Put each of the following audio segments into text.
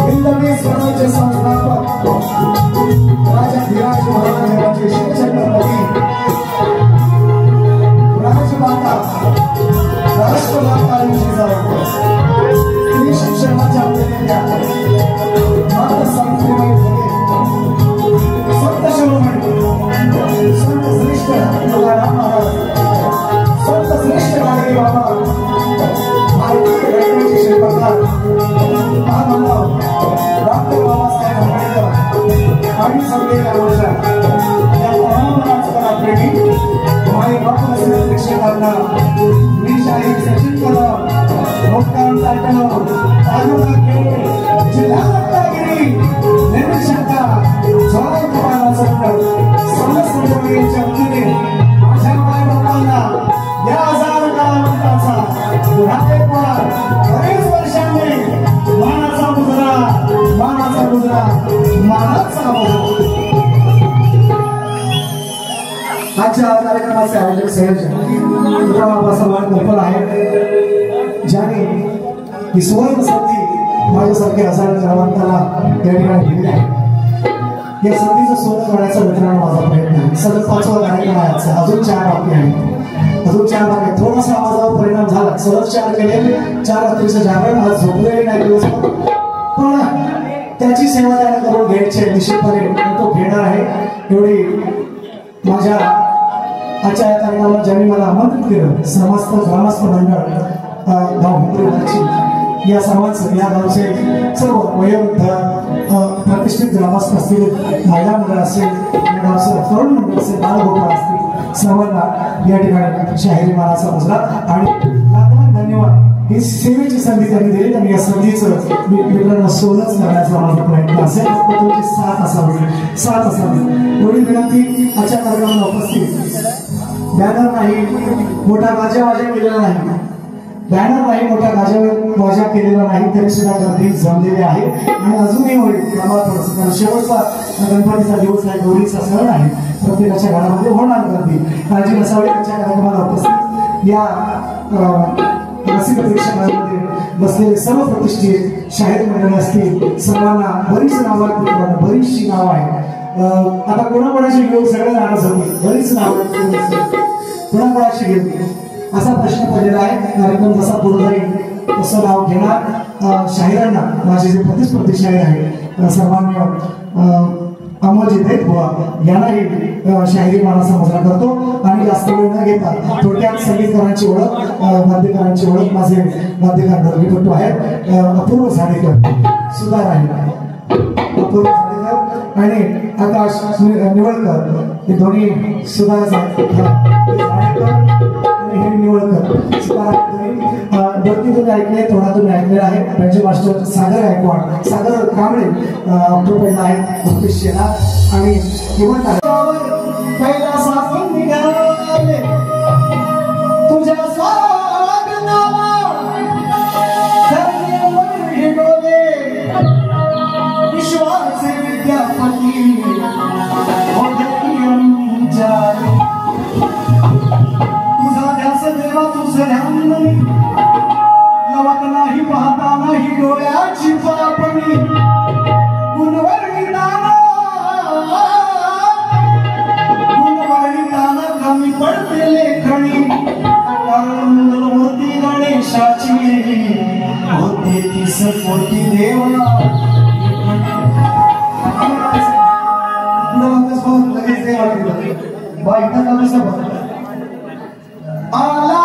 Ainda bem que a noite é São Paulo. महामानव doctor Babasaheb Ambedkar आणि सगळे कामगार या महाराष्ट्राप्रेमी माझे बापू शिक्षकांना मी शाहीर सचिन कदम मुक्काम तालुका तालुका खेड जिल्हा रत्नागिरी निर्देशका सोळा कुमार सत्तर समस्त मंडळींच्या वतीने माझ्या मायबापांना या हजार कालावधीचा पुन्हा बरेच वर्षांनी मानाचा मुजरा मानाचा आजच्या कार्यक्रमाचे आयोजक संयोजक बाबासाहेब गोपाल आहेत ज्याने ही सुवर्ण संधी माझ्यासारख्या हजार जवानांना या ठिकाणी दिली आहे। या संधीचं सोनं करण्याचा मित्रांनो माझा प्रयत्न आहे। सलग 5वा कार्यक्रम आहे, अजून 4 बाकी आहेत, अजून 4 बाकी आहेत। थोडासा माझा परिणाम झाला, सलग 4 केले, 4 रात्रीचं जागरण, आज झोपले नाही दिवसभर, पण त्याची सेवा त्याने करून घ्यायची निश्चितपणे तो घेणार आहे। एवढी माझ्या आजच्या या कार्यक्रमाला ज्यांनी मला आमंत्रित केलं समस्त ग्रामस्थ मंडळ गाव हुंबरीवरची या सर्वांचं या गावचे सर्व वयोवृद्ध प्रतिष्ठित ग्रामस्थ असतील, महिला मंडळ असेल, या गावचं तरुण मंडळ असेल, बालगोपाळ असतील, सर्वांना या ठिकाणी शाहिरी मानाचा मुजरा आणि लाखो धन्यवाद। ही सेवेची संधी त्यांनी दिली आणि या संधीचं मित्रांना सोनच करण्याचा माझा प्रयत्न असेल, फक्त तुमची साथ असावी एवढी विनंती। आजच्या कार्यक्रमाला उपस्थित बॅनर नाही, मोठा गाजावाजा केलेला नाही, बॅनर नाही, मोठा गाजावाजा केलेला नाही, तरी सुद्धा गर्दी जमलेली आहे आणि अजूनही होईल कारण शेवटचा गणपतीचा दिवस आहे, गौरीचा सण आहे, प्रत्येकाच्या घरामध्ये होणार गर्दी, काळजी नसावी। आजच्या कार्यक्रमाला उपस्थित या रसिक प्रेक्षकांमध्ये बसलेले सर्व प्रतिष्ठित शाहीर मंडळी असतील, सर्वांना बरीच नावं आहेत, बरीचशी नावं आहेत। आता कोणाकोणाची घेऊन सगळं जाणं होती, बरीच नावं कोणाकोणाची घेऊन असा प्रश्न पडलेला आहे। कार्यक्रम जसा पुढे जाईल तसं नाव घेणार शाहिरांना माझे जे प्रतिस्पर्धी शाहीर आहेत सर्वांनी अमोलजी देतबुवा यांनाही शाहिरी मानाचा मुजरा करतो आणि जास्त वेळ न घेता थोडक्यात संगीतकारांची ओळख, वाद्यकारांची ओळख माझे वाद्यकार ढोलकीपटू आहेत अपूर्व झाडेकर सुधार आहे, अपूर्व झाडेकर आणि आकाश निवळकर हे दोन्ही सुधारच आहेत। निवळकर सुधार तुम्ही ऐकले, थोडा तुम्ही ऐकलेला आहे। त्यांचे मास्टर सागर गायकवाड, सागर कांबळे प्रोफेसर आहेत ऑफिशियला आणि पहिला सासून निघाले तुझ्या स्वागताला विश्वास विद्यापती तुझा ध्यास देवा तुझं ध्यान नाही, लवक नाही पाहता नाही डोळ्याची पापणी, गुणवर्णिताना कमी पडते लेखणी, मूर्ती गणेशाची होते ती सपोटी देवा। लगेच देवा आला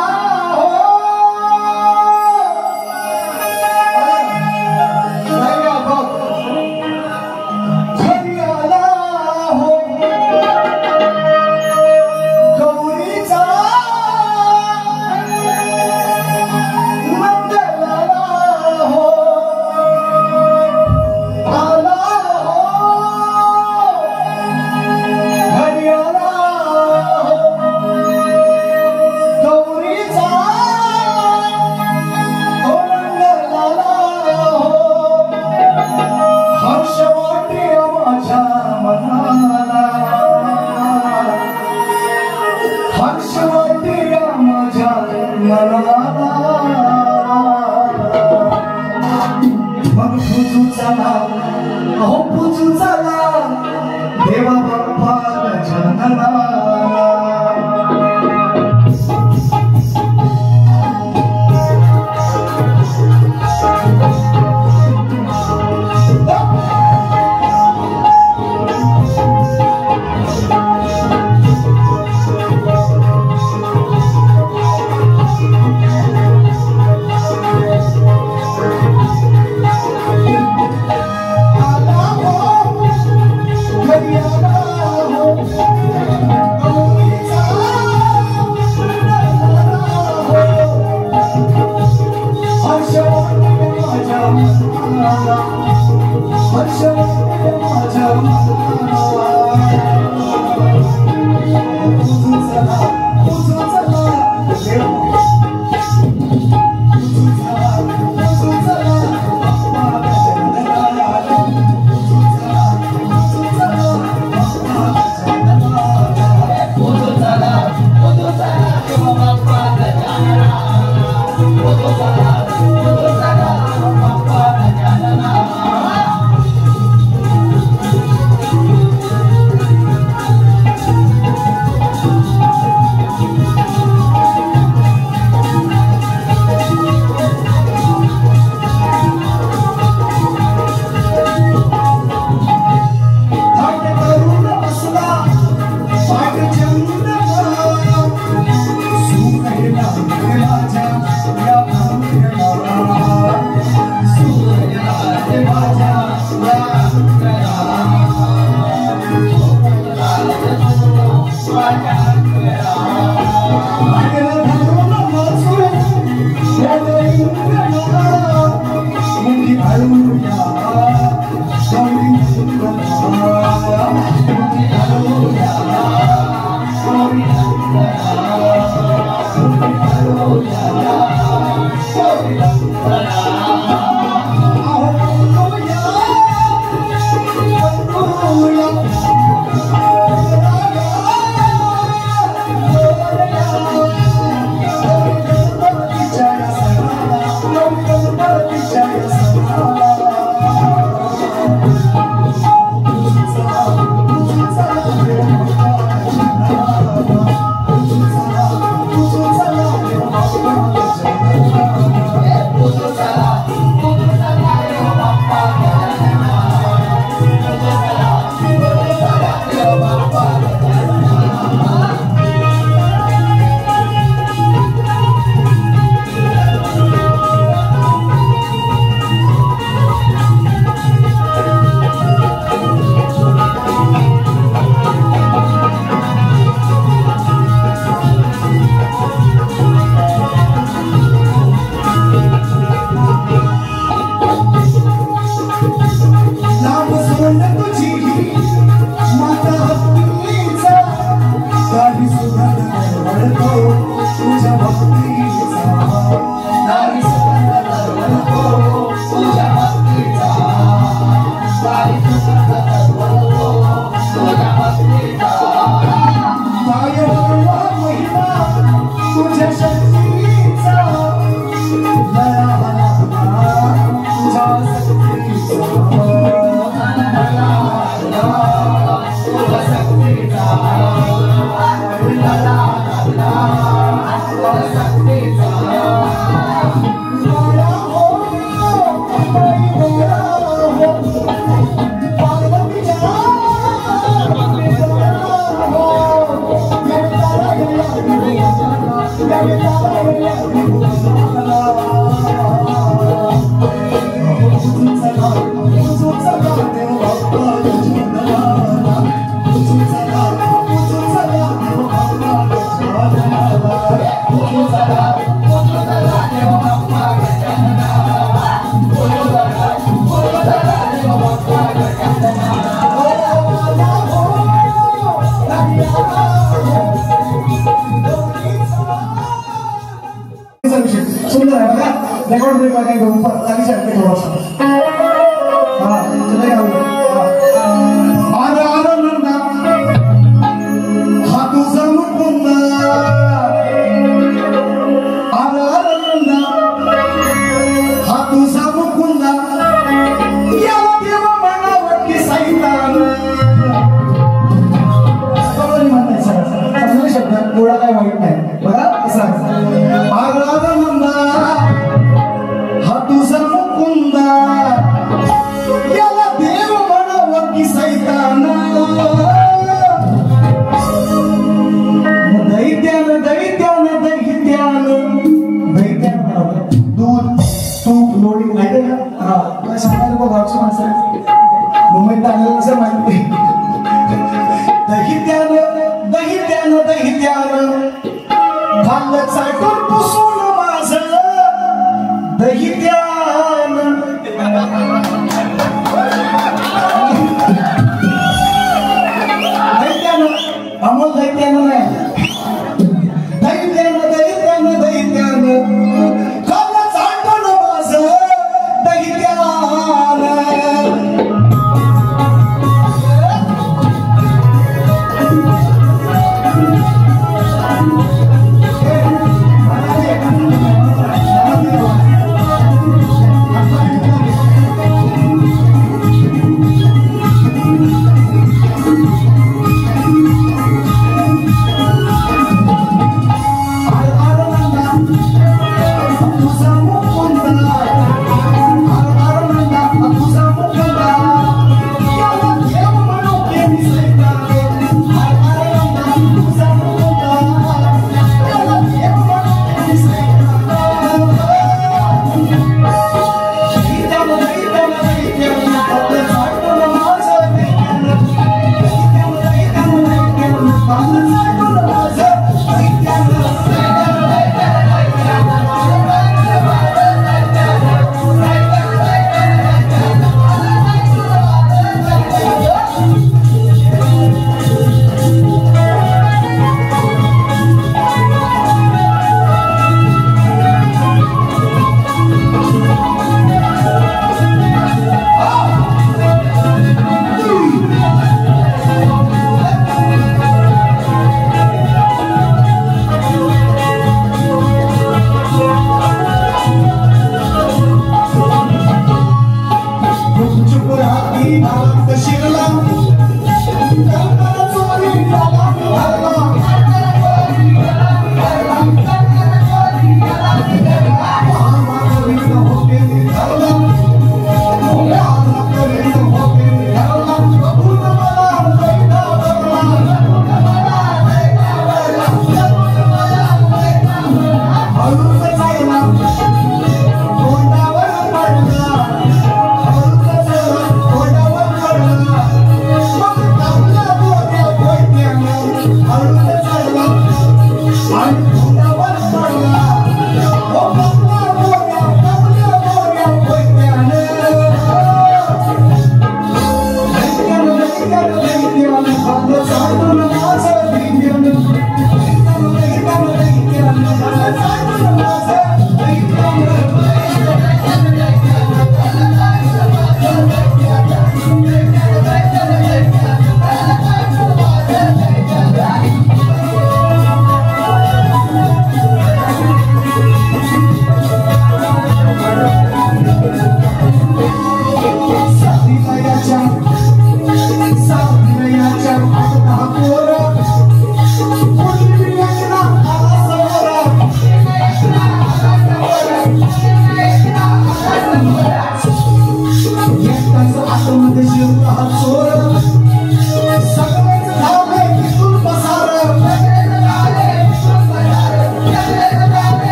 दहित्यान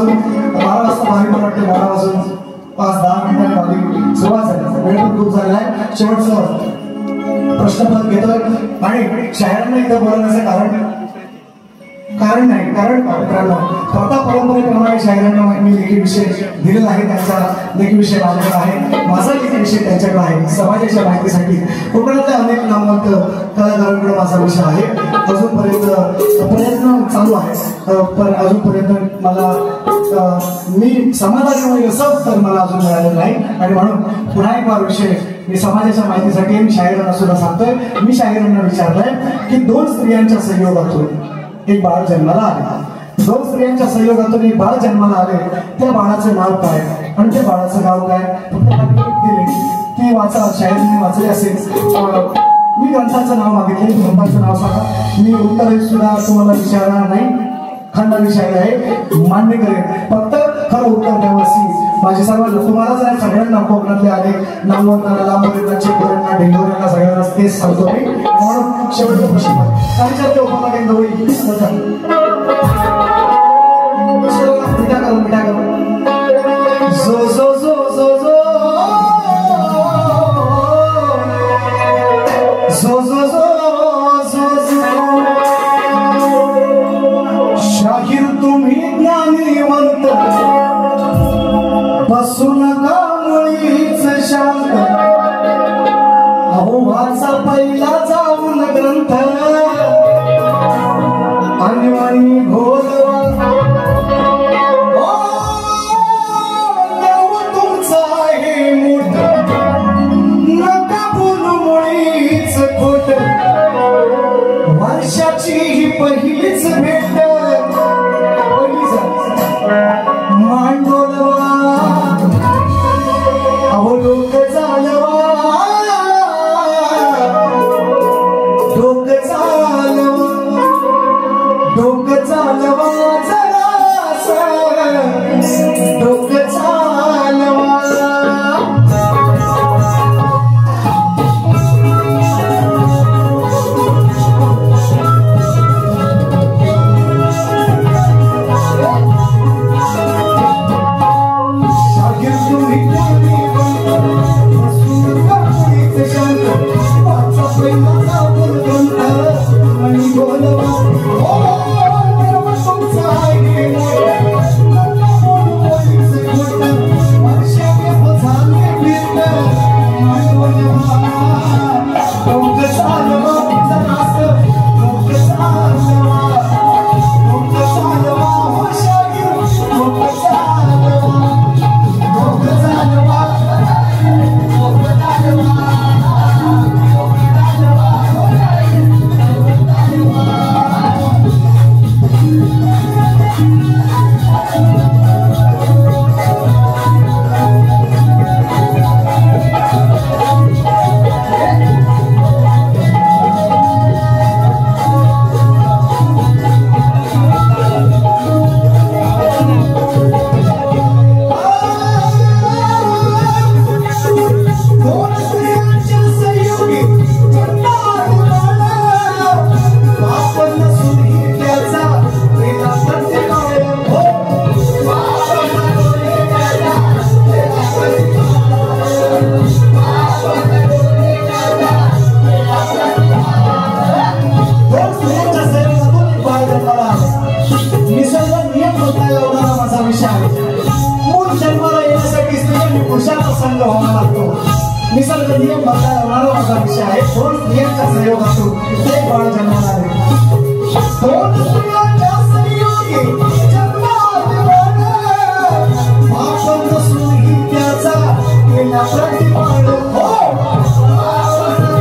वाजून 12 वाजता बाहेर मला वाटतं 12 वाजून 5-10 मिनिटांनी बाहेर सुरुवात झाली. वेळ पण खूप झालेला आहे. शेवटचं प्रश्नपत्र घेतोय आणि शायरांना इथं बोलवण्याचं कारण नाही. कारण मित्रांनो प्रथा परंपरेप्रमाणे शायरांना मी लेखी विषय दिलेला आहे. त्यांचा लेखी विषय माझ्याकडे आहे. माझा लेखी विषय त्यांच्याकडे आहे. समाजाच्या माहितीसाठी कोकणातल्या अनेक नामवंत कलाकारांकडे माझा विषय आहे. अजूनपर्यंत प्रयत्न चालू आहे. पण अजूनपर्यंत मला मी समाधानी असं तर मला अजून मिळालेलं नाही. आणि म्हणून पुन्हा एक बार विषय मी समाजाच्या माहितीसाठी मी शायरांना सुद्धा सांगतोय. मी शायरांना विचारलंय की 2 स्त्रियांच्या संयोगातून एक बाळ जन्माला आले. 2 स्त्रियांच्या संयोगातून एक बाळ जन्माला आले. त्या बाळाचं नाव काय आणि त्या बाळाचं नाव काय दिले ती वाचा. शायरांनी वाचले असेल. मी ग्रंथाचं नाव मागितले. ग्रंथाचं नाव सांगा. मी उत्तर सुद्धा तुम्हाला विचारणार नाही. खंडावी शायर आहे. मान्य करेन. फक्त खरं उत्तर द्यावं. माझे सर्व तुम्हाला जर सगळ्यांना कोकणातले आले नामवंतांना लांबोऱ्यांना चिकोऱ्यांना ढेंगोऱ्यांना सगळ्यांना तेच सांगतो मी. म्हणून शेवटचा प्रश्न त्यांच्या ते उपमा केंद्र होईल. मिठा करून जो जो जो जो जो जो जो जो शाहीर तुम्ही ज्ञानीवंत बसू नका मुळीच शांत. अहो वाचा पहिला जाऊन ग्रंथ आणि घोलवा. नाव तुमचं आहे मोठ नका बोलू मुळीच खोट. वर्षाची ही पहिलीच भेट मांडोलवा. अहो डोकं चालवा डोकं चालवा डोकं चालवा जरासं डोकं चालवा. निसर्ग नियम बदलायला माझा विषय आहे. 2 स्त्रियांच्या संयोगातून एक बाळ जन्माला आले. 2 स्त्रियांच्या संयोगी जन्माला आपण नसून ही त्याचा केला प्रतिपाळ. Oh,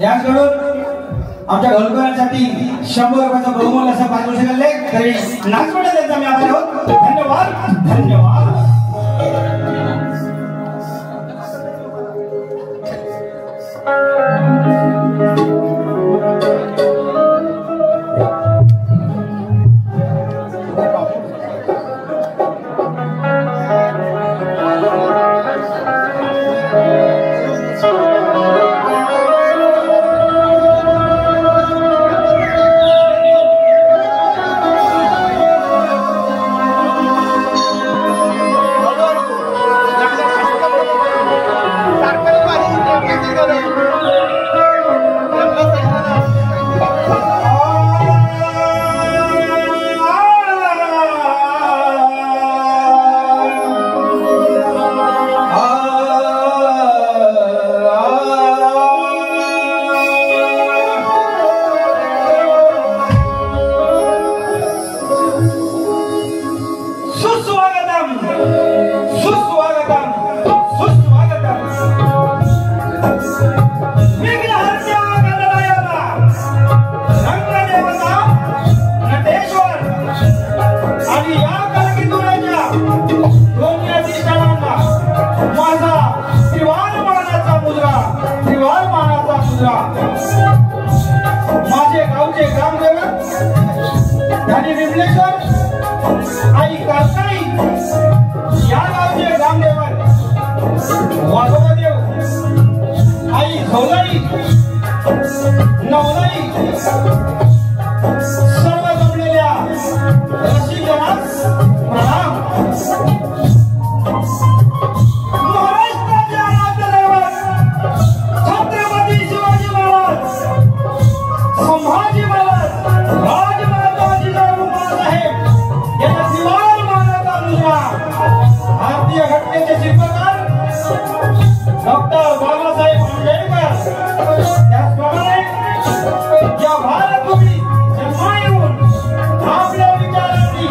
याचकडून आमच्या घरकुलांसाठी 100 रुपयाचा बहुमूल्य असा पारितोषिक आले तरी नाचपणे त्यांचा मी आभारी आहोत. धन्यवाद धन्यवाद. माझे गावचे ग्रामदेवत धनी विमलेश्वर आई कासाई या गावचे ग्रामदेवत वाघोबादेव आई झोलाई नवलाई सर्व जमलेल्या रसिकजनास प्रणाम. भारतीय घटनेचे शिल्पकार डॉक्टर बाबासाहेब आंबेडकर त्याचप्रमाणे या भारतभूमी जन्मा येऊन आपल्या विचारांनी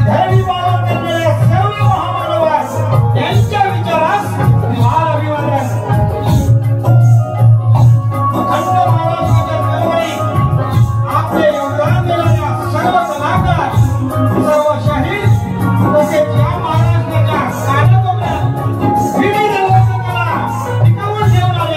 धैर्य बाळगलेल्या सर्व महामानवास त्यांच्या विचारास अभिवादन. अखंड महाराष्ट्राच्या चळवळी आपले योगदान देणाऱ्या सर्व कलाकार सर्व शहीद तसेच या महाराष्ट्राच्या कानाकोपऱ्यात विविध लोककला टिकवून ठेवणाऱ्या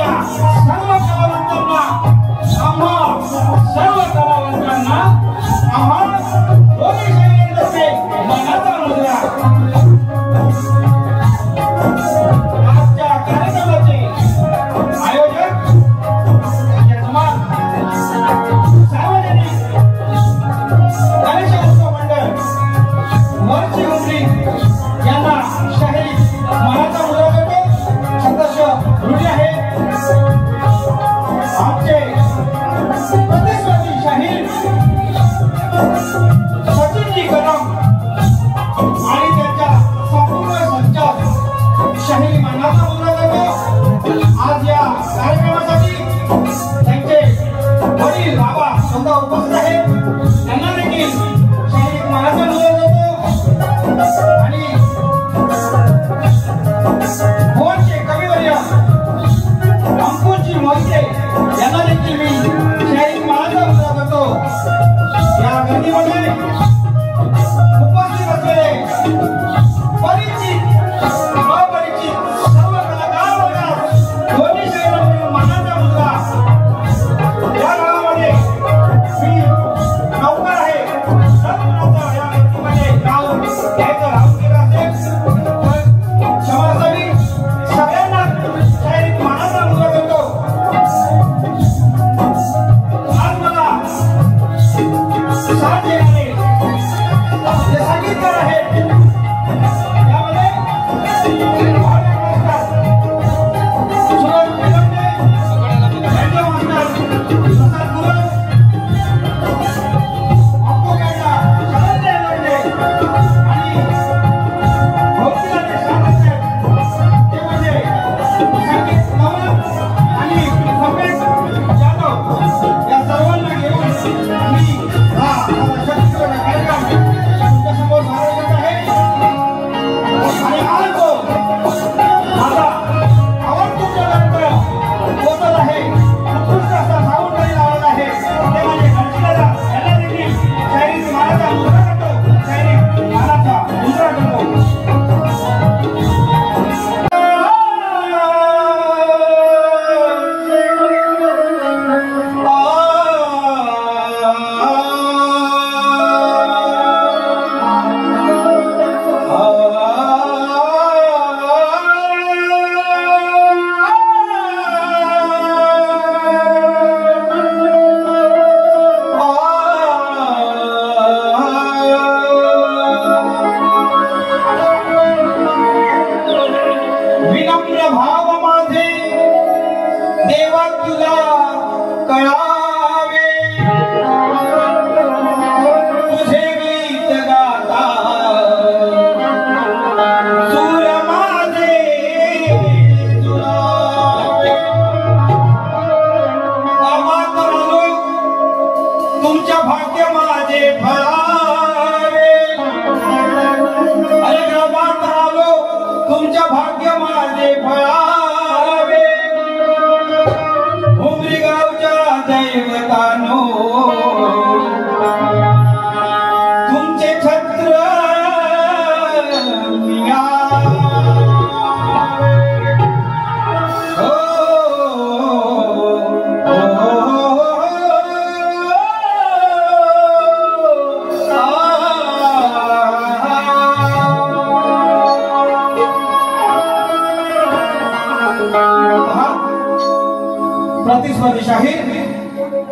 प्रतिस्पर्धी शाहीर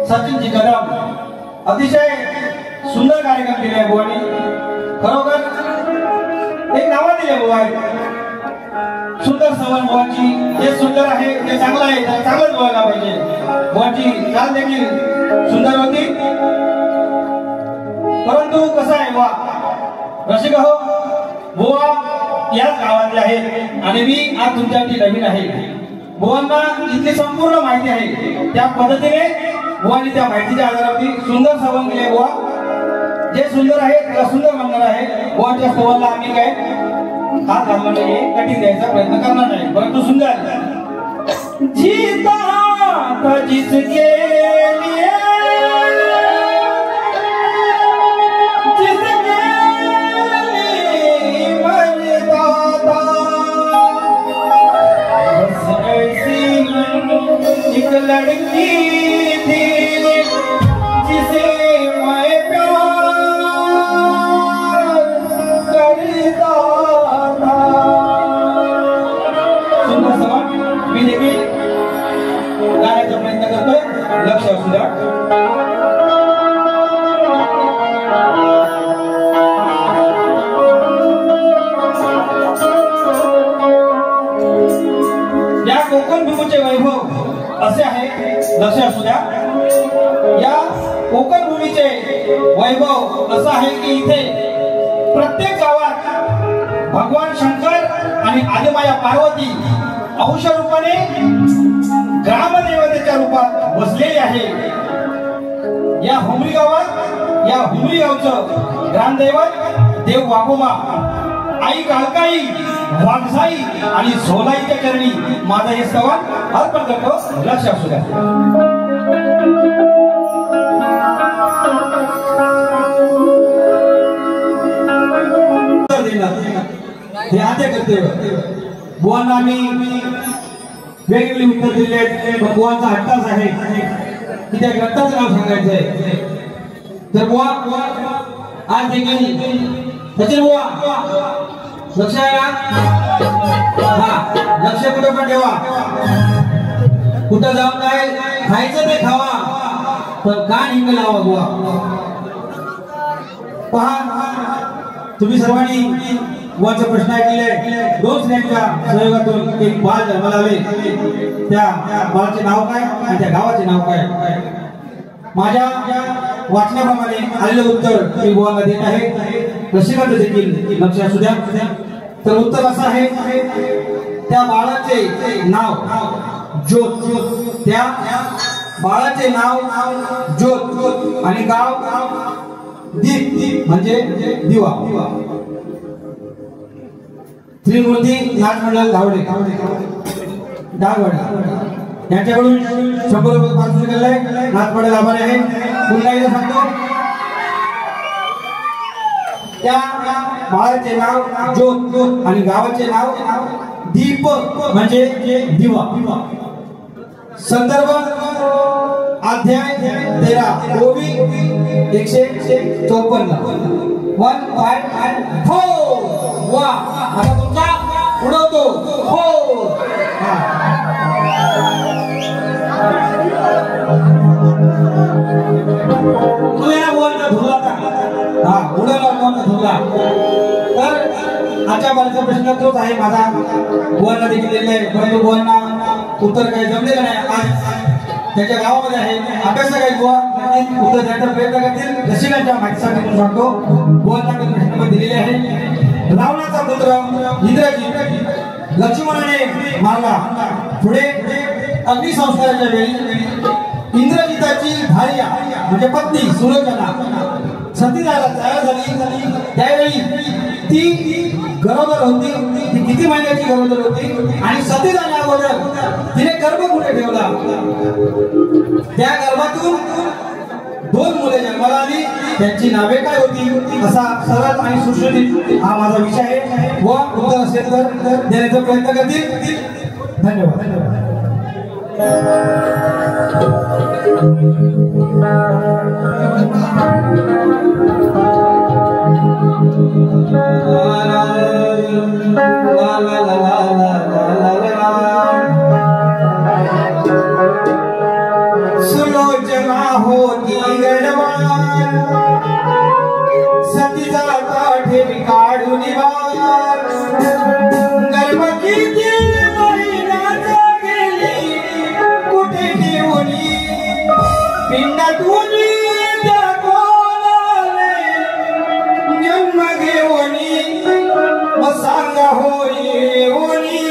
सचिनजी कदम अतिशय सुंदर कार्यक्रम केले आहे बुवानी. खरोखर एक नाव दिले बुवा. सुंदर सवन बुवाची, जे सुंदर आहे ते चांगलं आहे, त्याला चांगलंच बोलायला पाहिजे. बुवाची चाल देखील सुंदर होती. परंतु कसं आहे बुवा, रसिक हो, बुवा याच गावातले आहेत आणि मी आज तुमच्यासाठी नवीन आहे. बुवांना इथली संपूर्ण माहिती आहे. त्या पद्धतीने बुवांनी त्या माहितीच्या आधारावरती सुंदर सवन केले. बुवा जे सुंदर आहे त्याला सुंदर म्हणणार आहे. बुवाच्या सवनला आम्ही काय हात घालणार नाही, कठीण द्यायचा प्रयत्न करणार नाही, परंतु सुंदर जीता जिसके लिए एक लड़की थी जिसे मैं प्यार करता था. सुंदर सवन मी देखील गाण्याचा प्रयत्न करतोय. लक्ष असू द्या. या कोकण भूमीचे वैभव असे आहे, लक्ष असू द्या. या कोकण भूमीचे वैभव असं आहे की इथे प्रत्येक गावात भगवान शंकर आणि आदिमाया पार्वती अंश रूपाने ग्रामदेवतेच्या रूपात बसलेली आहे. या हुमरी गावात, या हुमरी गावचं ग्रामदैवत देव वाघोबा, आई काळकाई, वाघसाई आणि झोलाईच्या चरणी माझं हे सवन अर्पण करतो. लक्ष असू द्या. हे आद्य करते बुवांना आम्ही वेगवेगळी उत्तर दिली आहेत. बुवांचा हट्टाच आहे की त्या ग्रंथाचं नाव सांगायचं आहे. तर बुवा आज देखील सचिन बुवा लक्ष आहे ना? हा, लक्ष कुठं पण ठेवा. कुठं जाऊन काय खायचं ते खावा, पण कान हिंग लावा बुवा. पहा, तुम्ही सर्वांनी बुवाचे प्रश्न ऐकले. दोन स्त्रियांच्या सहयोगातून एक बाळ जन्माला आले. त्या बाळाचे नाव काय आणि त्या गावाचे नाव काय? माझ्या वाचनाप्रमाणे आलेलं उत्तर मी बुवांना देत आहे. रसिकांचं देखील लक्ष असू द्या. तर उत्तर असं आहे, त्या बाळाचे नाव ज्योत. त्या बाळाचे नाव ज्योत आणि गाव दीप म्हणजे दिवा. त्रिमूर्ती नाच मंडळ धावडे डागवाडी यांच्याकडून 100 रुपये पारितोषिक केलंय. नाच मंडळ आभारी आहे. पुन्हा एकदा सांगतो, त्या बाळाचे नाव ज्योत आणि गावाचे नाव दीप म्हणजे दिवा. संदर्भ अध्याय 13 ओवी 154. 154 वा. आता तुमचा उडवतो हो. तू या बोलता धुला का? हा, उडवला कोणता धुला. तर आजच्या बाळाचा प्रश्न तोच आहे माझा. बुवांना देखील दिलेला आहे, परंतु बुवांना उत्तर काही जमलेलं नाही. आज त्याच्या गावामध्ये आहे, अभ्यास काही बुवा उत्तर द्यायचा प्रयत्न करतील. रसिकांच्या माहितीसाठी मी सांगतो, बुवांना प्रश्न दिलेले आहे. रावणाचा पुत्र इंद्रजित लक्ष्मणाने मारला. पुढे अग्निसंस्काराच्या वेळी इंद्रजिताची भार्या म्हणजे पत्नी सुलोचना सती तयार झाली. त्यावेळी ती गरोदर होती. ती किती महिन्याची गरोदर होती आणि सती झाल्या अगोदर तिने गर्भ कुठे ठेवला. त्या गर्भातून 2 मुले जन्माला आली. त्यांची नावे काय होती असा सरळ आणि सुशोभित हा माझा विषय आहे. व उत्तर असेल तर देण्याचा प्रयत्न करतील. धन्यवाद. होती गडवार सतीचा काठे काढून वार गर्भकीची महिनाचा गेली कुठे ठेवली पिंडातून त्या कोणाले जन्म घेऊनी मग सांगा होई ओनी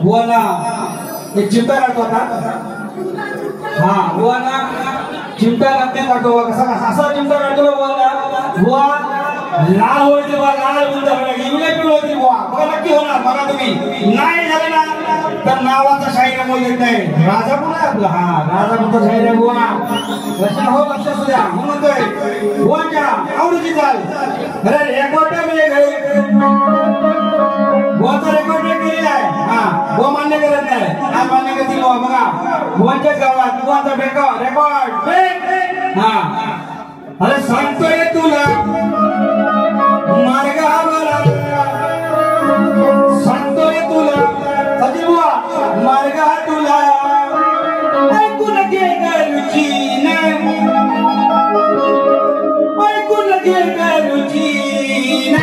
बुवाला एक चिमटा काढतो आता हा बुवाला चिमटा लागते काढतो कसा असा चिमटा काढतो बुवाला बुवा लाल होईल बुवा लाल बुंदा इवले पिळ होती बुवा बघा नक्की होणार बघा तुम्ही नाही झालं ना तर नावाचा शाहीर मोल देत नाही राजा कोण आहे आपला हा राजा कोणता शाहीर आहे बुवा लक्षात हो लक्ष असू द्या म्हणतोय बुवाच्या आवडीची चाल अरे रेकॉर्ड मी बुवाचा रेकॉर्ड केलेला आहे हा बुवा मान्य करत नाही आज मान्य करतील बुवा बघा बुवाच्याच गावात बुवाचा रेकॉर्ड हा अरे सांगतोय तुला मार्गावर सांगतोय तुला अजी बुवा मार्गा तुला ऐकून घे गरुचीन ऐकून घे गरुचीन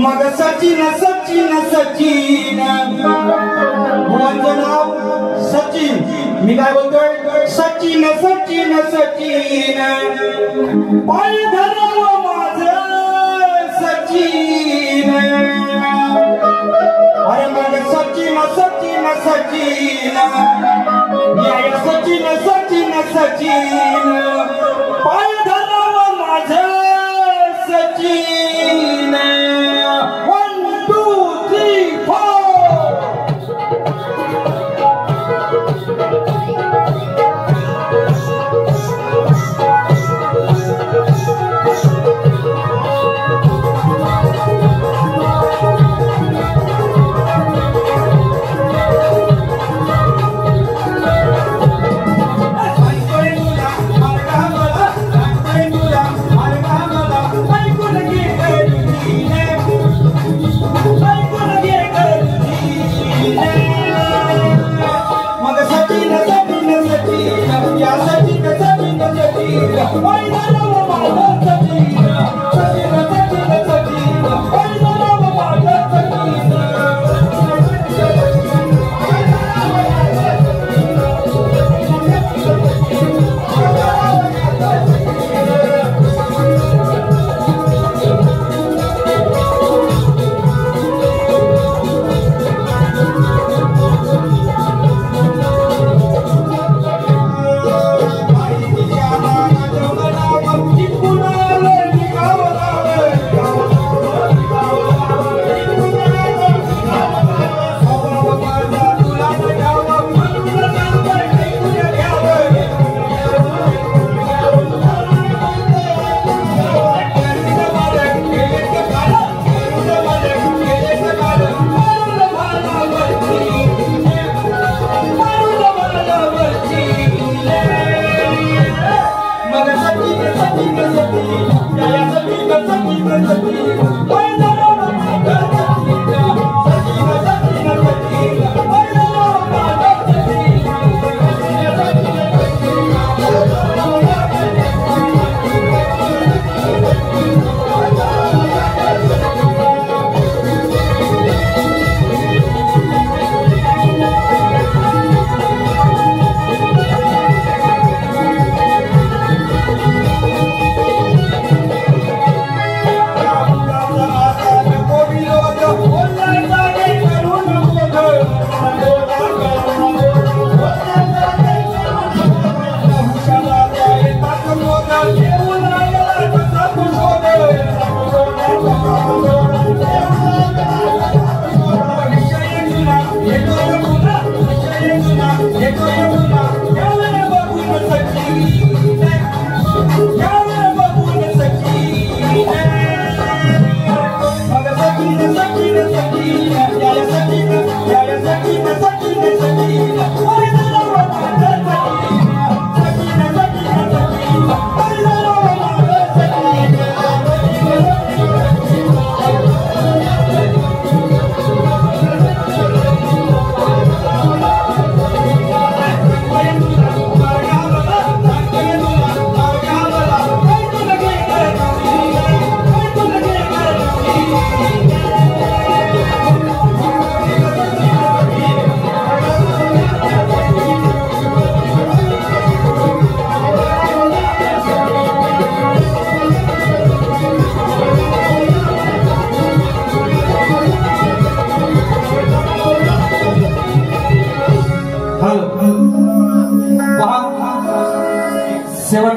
मग सचिन सचिन सचिन बुवाचं नाव सचिन मी काय बोलतोय सचिन सचिन सचिन पाय धराव माझं सचिन अरे मग सचिन सचिन सचिन या सचिन सचिन सचिन पाय धराव माझं सचिन 1 2 3 4 सांगतोय तुला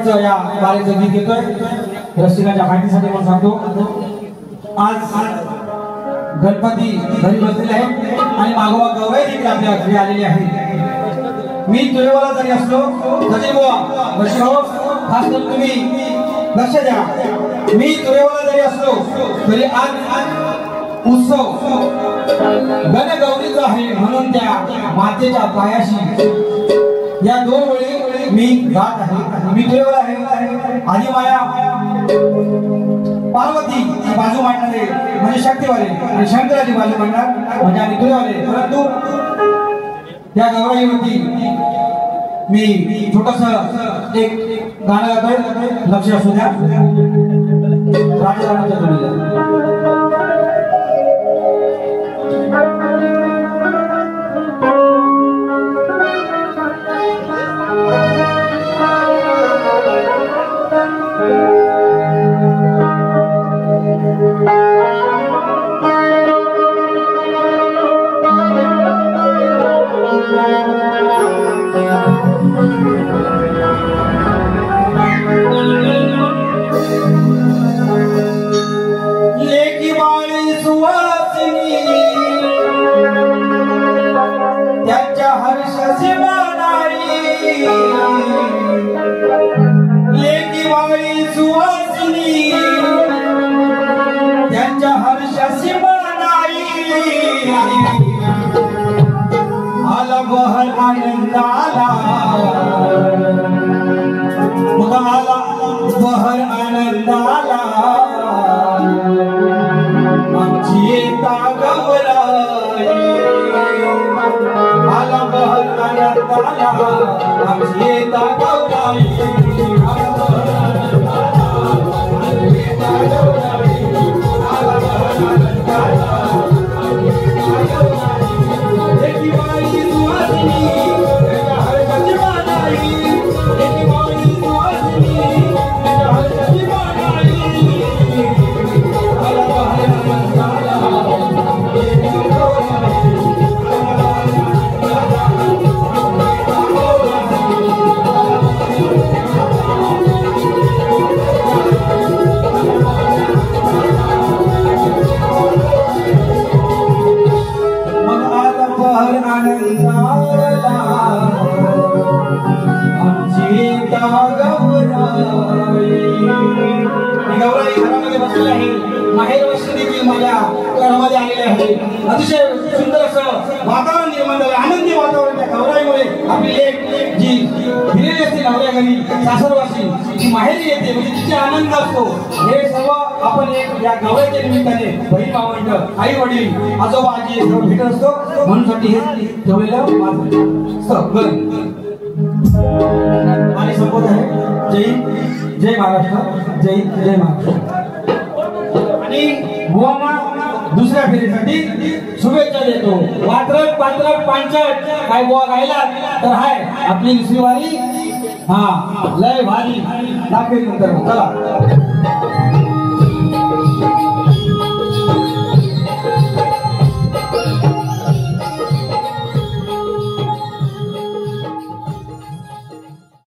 रसिकांचं या बारेचं गीत येतोय रसिकांच्या माहितीसाठी म्हणून सांगतो. आज गणपती घरी बसलेले आहेत आणि मागोवा गवई देखील आपल्या घरी आलेली आहे. मी तुरेवाला जरी असलो तरी बुवा वर्षी भाऊ खास करून तुम्ही लक्ष द्या. मी तुरेवाला जरी असलो तरी आज उत्सव गणगौरीचा आहे म्हणून त्या मातेच्या पायाशी या 2 वेळी मी गात आहे. मी तुरेवाला आहे. आधी माया पार्वती बाजू मांडणारे म्हणजे शक्तीवाले आणि शंकराची बाजू मांडणार म्हणजे आम्ही तुरेवाले. परंतु या गौराईवरती मी छोटस एक गाणं गातोय. लक्ष असू द्या. राजराणाच्या जोडीला बहर आनंदाला आमची येता गौराई आला बहर आनंदाला आमची येता गौराई अतिशय सुंदर असं वातावरण निर्माण झालं. आनंदी वातावरण त्या गौराईमुळे आपली एक जी फिरलेली असते नवऱ्या घरी सासरवासी ती माहेरी येते म्हणजे तिचा आनंद असतो. हे सर्व आपण एक या गौराईच्या निमित्ताने बहीण भावंड आई वडील आजोबा आजी सर्व भेटत असतो म्हणून साठी हे ठेवलेलं माझं आणि संपत आहे. जय महाराष्ट्र. जय महाराष्ट्र. आणि बुवांना दुसऱ्या फेरीसाठी शुभेच्छा देतो. वात्रट पात्रट पांचट काय बुवा गायला तर हाय आपली दुसरी वारी. हा लय भारी दाखवेल नंतर. चला